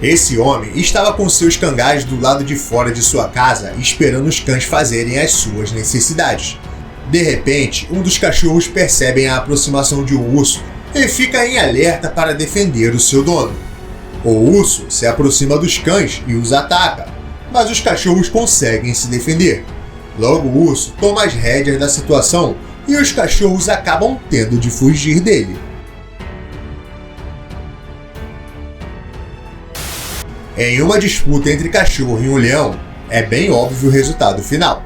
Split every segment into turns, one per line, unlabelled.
Esse homem estava com seus cangás do lado de fora de sua casa, esperando os cães fazerem as suas necessidades. De repente, um dos cachorros percebe a aproximação de um urso e fica em alerta para defender o seu dono. O urso se aproxima dos cães e os ataca, mas os cachorros conseguem se defender. Logo, o urso toma as rédeas da situação e os cachorros acabam tendo de fugir dele. Em uma disputa entre cachorro e um leão, é bem óbvio o resultado final.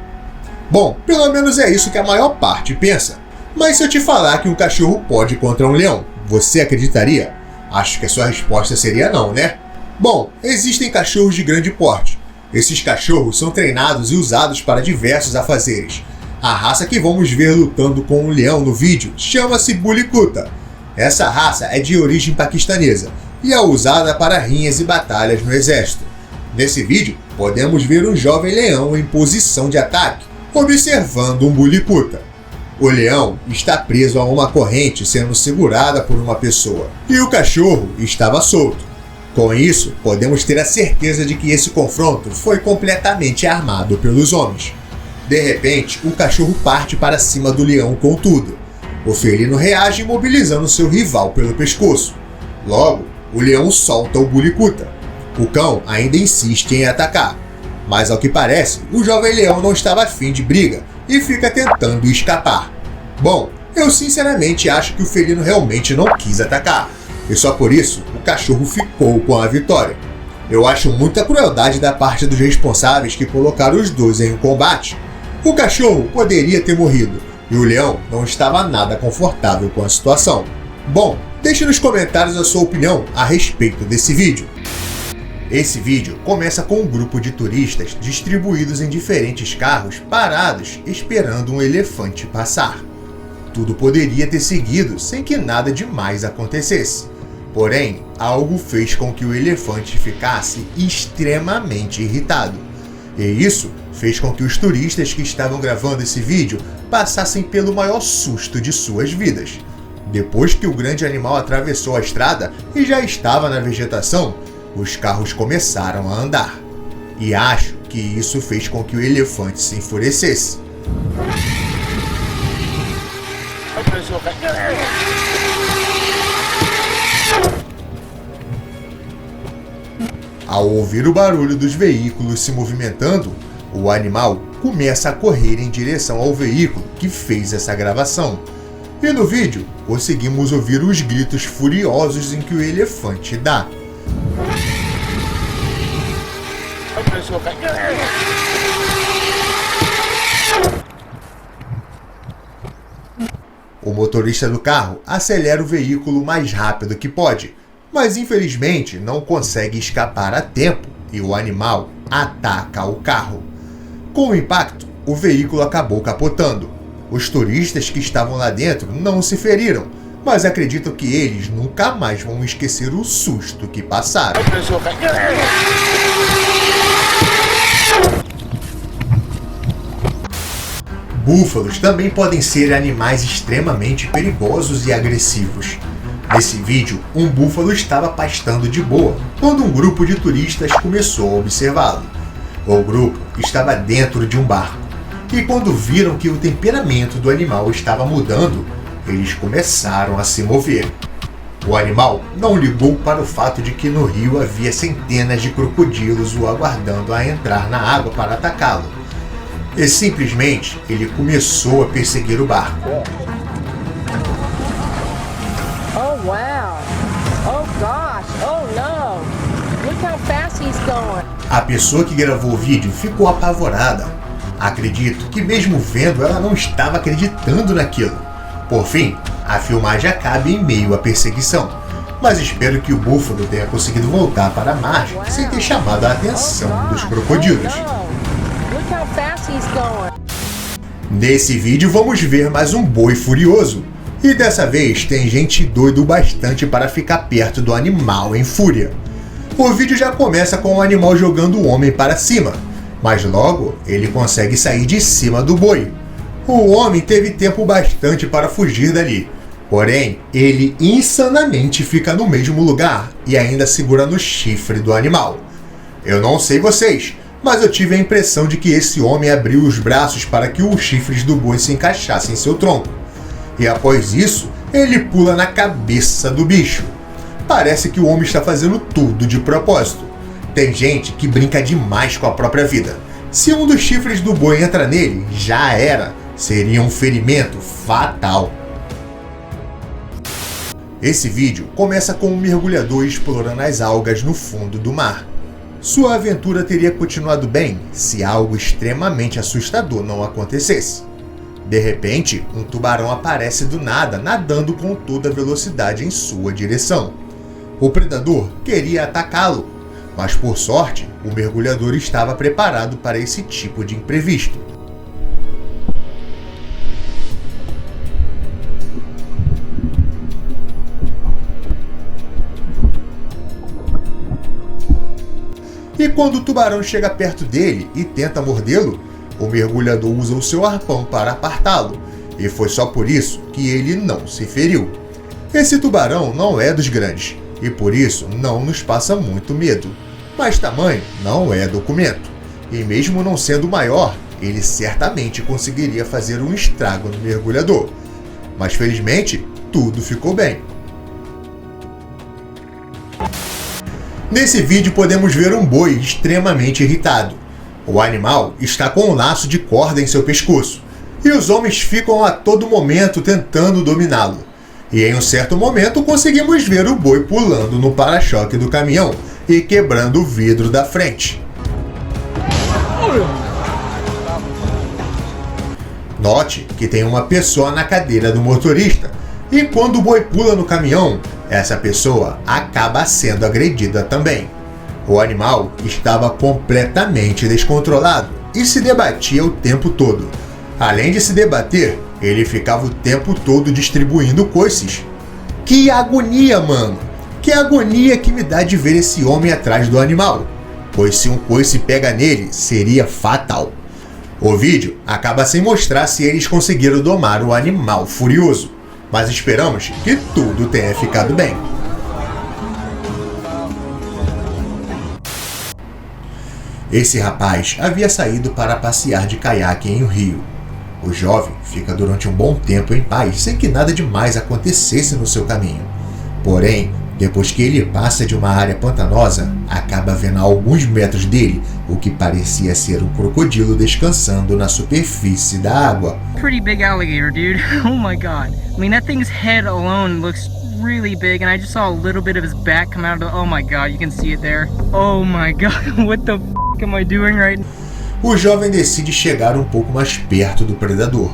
Bom, pelo menos é isso que a maior parte pensa. Mas se eu te falar que um cachorro pode contra um leão, você acreditaria? Acho que a sua resposta seria não, né? Bom, existem cachorros de grande porte. Esses cachorros são treinados e usados para diversos afazeres. A raça que vamos ver lutando com um leão no vídeo chama-se Bully Kuta. Essa raça é de origem paquistanesa e é usada para rinhas e batalhas no exército. Nesse vídeo, podemos ver um jovem leão em posição de ataque, observando um Bully Kuta. O leão está preso a uma corrente sendo segurada por uma pessoa, e o cachorro estava solto. Com isso, podemos ter a certeza de que esse confronto foi completamente armado pelos homens. De repente, o cachorro parte para cima do leão com tudo. O felino reage imobilizando seu rival pelo pescoço. Logo, o leão solta o Bully Kuta. O cão ainda insiste em atacar, mas ao que parece, o jovem leão não estava afim de briga e fica tentando escapar. Bom, eu sinceramente acho que o felino realmente não quis atacar, e só por isso o cachorro ficou com a vitória. Eu acho muita crueldade da parte dos responsáveis que colocaram os dois em um combate. O cachorro poderia ter morrido, e o leão não estava nada confortável com a situação. Bom, deixe nos comentários a sua opinião a respeito desse vídeo. Esse vídeo começa com um grupo de turistas distribuídos em diferentes carros parados esperando um elefante passar. Tudo poderia ter seguido sem que nada demais acontecesse. Porém, algo fez com que o elefante ficasse extremamente irritado. E isso fez com que os turistas que estavam gravando esse vídeo passassem pelo maior susto de suas vidas. Depois que o grande animal atravessou a estrada e já estava na vegetação, os carros começaram a andar. E acho que isso fez com que o elefante se enfurecesse. Ao ouvir o barulho dos veículos se movimentando, o animal começa a correr em direção ao veículo que fez essa gravação. E no vídeo, conseguimos ouvir os gritos furiosos em que o elefante dá. O motorista do carro acelera o veículo o mais rápido que pode, mas infelizmente não consegue escapar a tempo e o animal ataca o carro. Com o impacto, o veículo acabou capotando. Os turistas que estavam lá dentro não se feriram, mas acreditam que eles nunca mais vão esquecer o susto que passaram. Búfalos também podem ser animais extremamente perigosos e agressivos. Nesse vídeo, um búfalo estava pastando de boa quando um grupo de turistas começou a observá-lo. O grupo estava dentro de um barco e quando viram que o temperamento do animal estava mudando, eles começaram a se mover. O animal não ligou para o fato de que no rio havia centenas de crocodilos o aguardando a entrar na água para atacá-lo. E simplesmente ele começou a perseguir o barco.
Oh wow! Oh gosh! Oh no! Look how fast he's going!
A pessoa que gravou o vídeo ficou apavorada. Acredito que mesmo vendo ela não estava acreditando naquilo. Por fim, a filmagem acaba em meio à perseguição, mas espero que o búfalo tenha conseguido voltar para a margem sem ter chamado a atenção dos crocodilos. Nesse vídeo vamos ver mais um boi furioso, e dessa vez tem gente doido bastante para ficar perto do animal em fúria. O vídeo já começa com o animal jogando o homem para cima, mas logo ele consegue sair de cima do boi. O homem teve tempo bastante para fugir dali, Porém, ele insanamente fica no mesmo lugar e ainda segura no chifre do animal. Eu não sei vocês, mas eu tive a impressão de que esse homem abriu os braços para que os chifres do boi se encaixassem em seu tronco. E após isso, ele pula na cabeça do bicho. Parece que o homem está fazendo tudo de propósito. Tem gente que brinca demais com a própria vida. Se um dos chifres do boi entra nele, já era. Seria um ferimento fatal. Esse vídeo começa com um mergulhador explorando as algas no fundo do mar. Sua aventura teria continuado bem se algo extremamente assustador não acontecesse. De repente, um tubarão aparece do nada, nadando com toda a velocidade em sua direção. O predador queria atacá-lo, mas por sorte, o mergulhador estava preparado para esse tipo de imprevisto. E quando o tubarão chega perto dele e tenta mordê-lo, o mergulhador usa o seu arpão para apartá-lo, e foi só por isso que ele não se feriu. Esse tubarão não é dos grandes, e por isso não nos passa muito medo. Mas tamanho não é documento, e mesmo não sendo maior, ele certamente conseguiria fazer um estrago no mergulhador. Mas felizmente, tudo ficou bem. Nesse vídeo podemos ver um boi extremamente irritado. O animal está com um laço de corda em seu pescoço, e os homens ficam a todo momento tentando dominá-lo. E em um certo momento conseguimos ver o boi pulando no para-choque do caminhão e quebrando o vidro da frente. Note que tem uma pessoa na cadeira do motorista, e quando o boi pula no caminhão, essa pessoa acaba sendo agredida também. O animal estava completamente descontrolado e se debatia o tempo todo. Além de se debater, ele ficava o tempo todo distribuindo coices. Que agonia, mano! Que agonia que me dá de ver esse homem atrás do animal, pois se um coice pega nele, seria fatal. O vídeo acaba sem mostrar se eles conseguiram domar o animal furioso, mas esperamos que tudo tenha ficado bem. Esse rapaz havia saído para passear de caiaque em um rio. O jovem fica durante um bom tempo em paz, sem que nada demais acontecesse no seu caminho. Porém, depois que ele passa de uma área pantanosa, acaba vendo a alguns metros dele o que parecia ser um crocodilo descansando na superfície da água.
Pretty big alligator, dude. Oh my god. I mean, that thing's head alone looks really big, and I just saw a little bit of his back come out of the... Oh my god, you can see it there. Oh my god, what the f*** am I doing right now?
O jovem decide chegar um pouco mais perto do predador,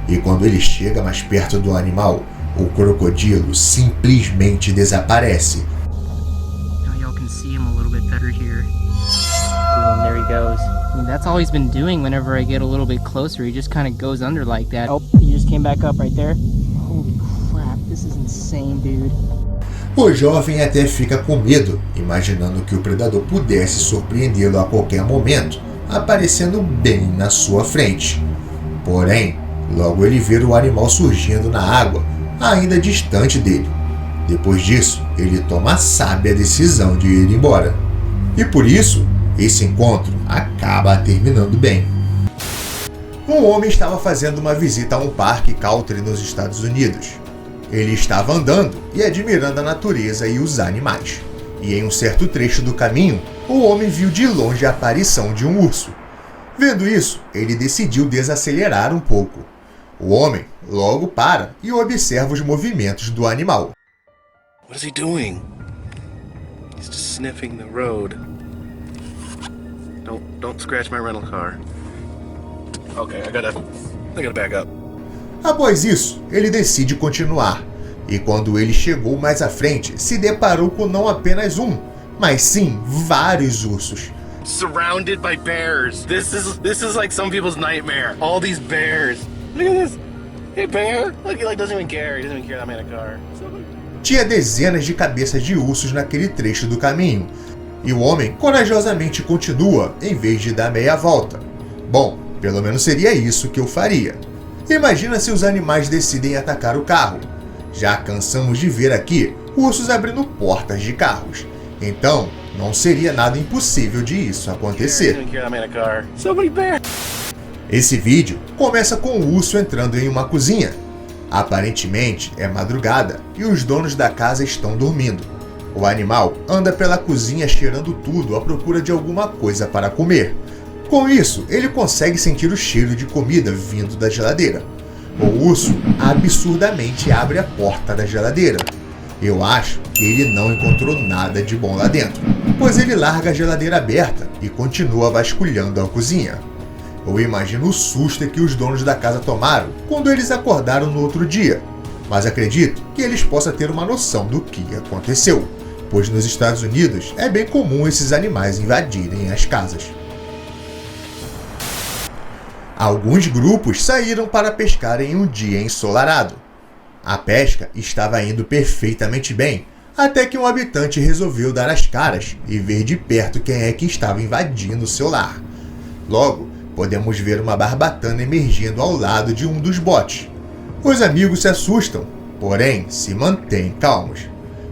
e quando ele chega mais perto do animal, o crocodilo simplesmente desaparece.
Now y'all can see him a little bit better here. Boom, there he goes. I mean, that's all he's been doing whenever I get a little bit closer. He just kind of goes under like that. Oh, he just came back up right there. Holy crap, this is insane, dude.
O jovem até fica com medo, imaginando que o predador pudesse surpreendê-lo a qualquer momento, aparecendo bem na sua frente. Porém, logo ele vê o animal surgindo na água, ainda distante dele. Depois disso, ele toma a sábia decisão de ir embora. E por isso, esse encontro acaba terminando bem. Um homem estava fazendo uma visita a um parque country nos Estados Unidos. Ele estava andando e admirando a natureza e os animais. E em um certo trecho do caminho, o homem viu de longe a aparição de um urso. Vendo isso, ele decidiu desacelerar um pouco. O homem logo para e observa os movimentos do animal.
What is he doing? He's just sniffing the road. Don't scratch my rental car. Okay, I gotta back up.
Após isso, ele decide continuar. E quando ele chegou mais à frente, se deparou com não apenas um, mas sim vários ursos.
Surrounded by bears. This is like some people's nightmare. All these bears. Look at this. Hey bear. Look, he doesn't even care. He doesn't even care that I'm in a car.
Tinha dezenas de cabeças de ursos naquele trecho do caminho. E o homem corajosamente continua em vez de dar meia volta. Bom, pelo menos seria isso que eu faria. Imagina se os animais decidem atacar o carro. Já cansamos de ver aqui ursos abrindo portas de carros. Então, não seria nada impossível de isso acontecer. Esse vídeo começa com o urso entrando em uma cozinha. Aparentemente é madrugada e os donos da casa estão dormindo. O animal anda pela cozinha cheirando tudo à procura de alguma coisa para comer. Com isso, ele consegue sentir o cheiro de comida vindo da geladeira. O urso absurdamente abre a porta da geladeira. Eu acho que ele não encontrou nada de bom lá dentro, pois ele larga a geladeira aberta e continua vasculhando a cozinha. Eu imagino o susto que os donos da casa tomaram quando eles acordaram no outro dia, mas acredito que eles possam ter uma noção do que aconteceu, pois nos Estados Unidos é bem comum esses animais invadirem as casas. Alguns grupos saíram para pescar em um dia ensolarado. A pesca estava indo perfeitamente bem, até que um habitante resolveu dar as caras e ver de perto quem é que estava invadindo seu lar. Logo, podemos ver uma barbatana emergindo ao lado de um dos botes. Os amigos se assustam, porém se mantêm calmos.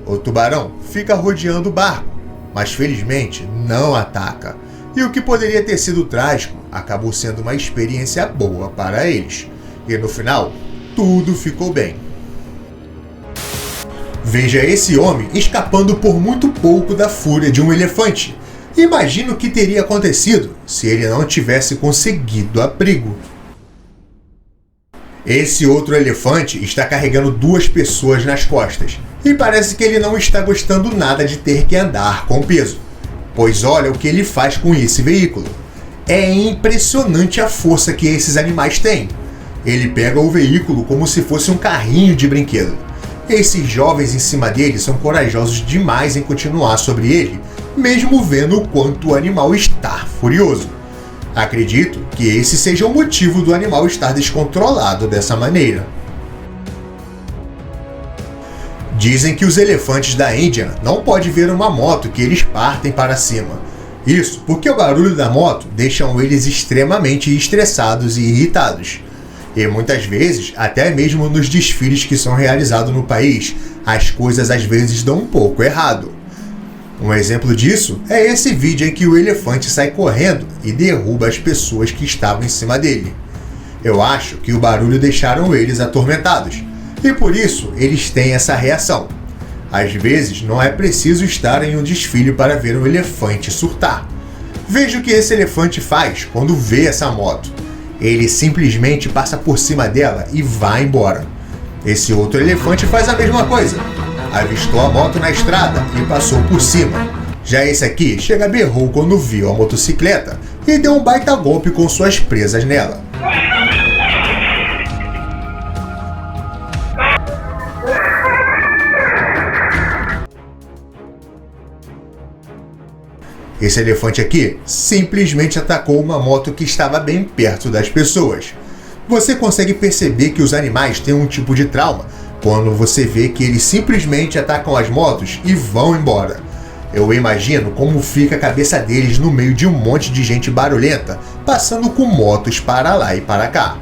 O tubarão fica rodeando o barco, mas felizmente não ataca. E o que poderia ter sido trágico acabou sendo uma experiência boa para eles. E no final, tudo ficou bem. Veja esse homem escapando por muito pouco da fúria de um elefante. Imagina o que teria acontecido se ele não tivesse conseguido abrigo. Esse outro elefante está carregando 2 pessoas nas costas e parece que ele não está gostando nada de ter que andar com peso, pois olha o que ele faz com esse veículo. É impressionante a força que esses animais têm. Ele pega o veículo como se fosse um carrinho de brinquedo. Esses jovens em cima dele são corajosos demais em continuar sobre ele, mesmo vendo o quanto o animal está furioso. Acredito que esse seja o motivo do animal estar descontrolado dessa maneira. Dizem que os elefantes da Índia não podem ver uma moto que eles partem para cima. Isso porque o barulho da moto deixa eles extremamente estressados e irritados. E muitas vezes, até mesmo nos desfiles que são realizados no país, as coisas às vezes dão um pouco errado. Um exemplo disso é esse vídeo em que o elefante sai correndo e derruba as pessoas que estavam em cima dele. Eu acho que o barulho deixaram eles atormentados, e por isso eles têm essa reação. Às vezes não é preciso estar em um desfile para ver um elefante surtar. Veja o que esse elefante faz quando vê essa moto. Ele simplesmente passa por cima dela e vai embora. Esse outro elefante faz a mesma coisa. Avistou a moto na estrada e passou por cima. Já esse aqui chega berrou quando viu a motocicleta e deu um baita golpe com suas presas nela. Esse elefante aqui simplesmente atacou uma moto que estava bem perto das pessoas. Você consegue perceber que os animais têm um tipo de trauma quando você vê que eles simplesmente atacam as motos e vão embora. Eu imagino como fica a cabeça deles no meio de um monte de gente barulhenta passando com motos para lá e para cá.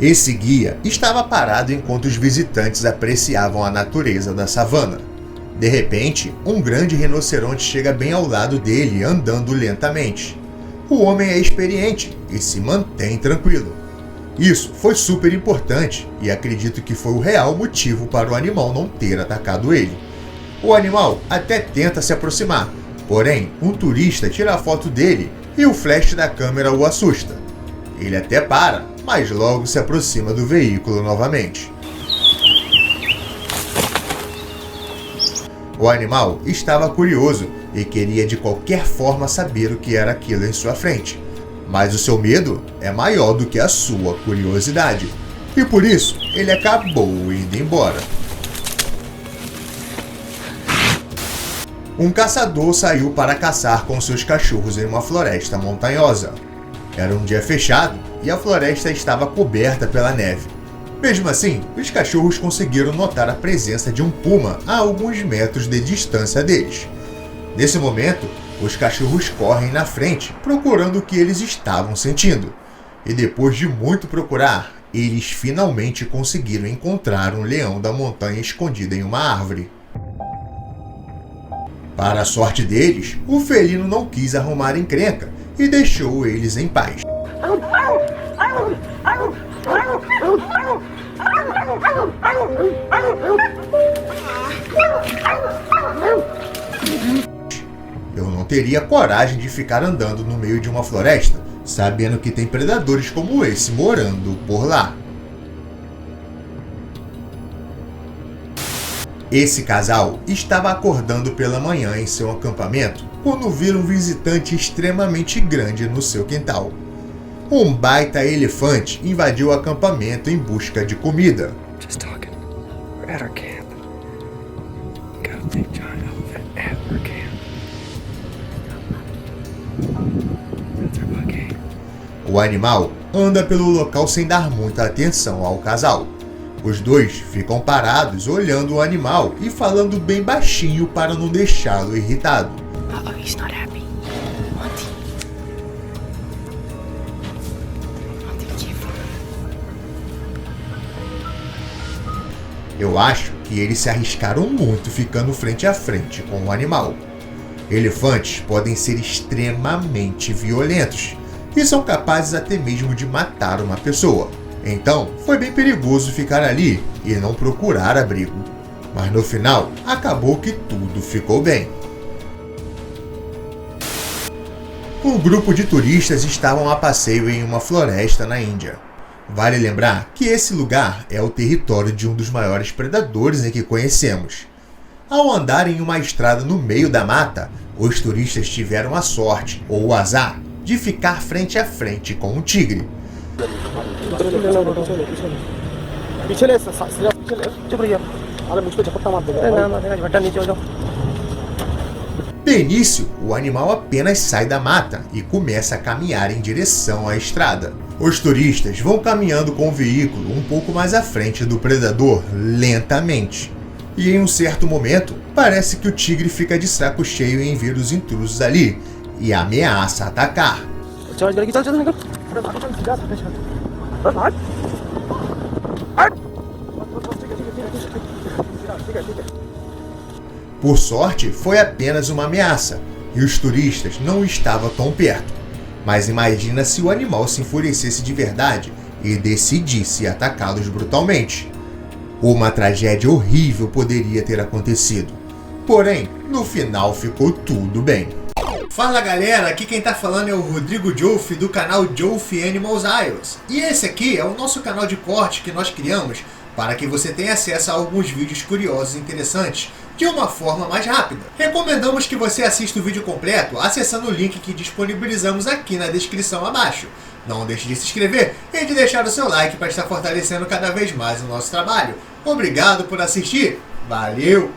Esse guia estava parado enquanto os visitantes apreciavam a natureza da savana. De repente, um grande rinoceronte chega bem ao lado dele, andando lentamente. O homem é experiente e se mantém tranquilo. Isso foi super importante e acredito que foi o real motivo para o animal não ter atacado ele. O animal até tenta se aproximar, porém, um turista tira a foto dele e o flash da câmera o assusta. Ele até para, mas logo se aproxima do veículo novamente. O animal estava curioso e queria de qualquer forma saber o que era aquilo em sua frente. Mas o seu medo é maior do que a sua curiosidade. E por isso, ele acabou indo embora. Um caçador saiu para caçar com seus cachorros em uma floresta montanhosa. Era um dia fechado e a floresta estava coberta pela neve. Mesmo assim, os cachorros conseguiram notar a presença de um puma a alguns metros de distância deles. Nesse momento, os cachorros correm na frente, procurando o que eles estavam sentindo. E depois de muito procurar, eles finalmente conseguiram encontrar um leão da montanha escondido em uma árvore. Para a sorte deles, o felino não quis arrumar encrenca e deixou eles em paz. Eu não teria coragem de ficar andando no meio de uma floresta, sabendo que tem predadores como esse morando por lá. Esse casal estava acordando pela manhã em seu acampamento quando viram um visitante extremamente grande no seu quintal. Um baita elefante invadiu o acampamento em busca de comida.
Just talking. We're at our camp. Got a big giant elephant at our camp. That's our bucket.
O animal anda pelo local sem dar muita atenção ao casal. Os dois ficam parados olhando o animal e falando bem baixinho para não deixá-lo irritado.
Uh-oh, he's not happy. Monty. Monty, careful.
Eu acho que eles se arriscaram muito ficando frente a frente com o animal. Elefantes podem ser extremamente violentos e são capazes até mesmo de matar uma pessoa. Então, foi bem perigoso ficar ali e não procurar abrigo. Mas no final, acabou que tudo ficou bem. Um grupo de turistas estavam a passeio em uma floresta na Índia. Vale lembrar que esse lugar é o território de um dos maiores predadores em que conhecemos. Ao andar em uma estrada no meio da mata, os turistas tiveram a sorte, ou o azar, de ficar frente a frente com um tigre. De início, o animal apenas sai da mata e começa a caminhar em direção à estrada. Os turistas vão caminhando com o veículo um pouco mais à frente do predador lentamente. E em um certo momento, parece que o tigre fica de saco cheio em ver os intrusos ali e ameaça atacar. Por sorte, foi apenas uma ameaça e os turistas não estavam tão perto. Mas imagina se o animal se enfurecesse de verdade e decidisse atacá-los brutalmente. Uma tragédia horrível poderia ter acontecido. Porém, no final ficou tudo bem. Fala galera, aqui quem tá falando é o Rodrigo Joffe do canal Joffe Animals Isles. E esse aqui é o nosso canal de corte que nós criamos para que você tenha acesso a alguns vídeos curiosos e interessantes de uma forma mais rápida. Recomendamos que você assista o vídeo completo acessando o link que disponibilizamos aqui na descrição abaixo. Não deixe de se inscrever e de deixar o seu like para estar fortalecendo cada vez mais o nosso trabalho. Obrigado por assistir, valeu!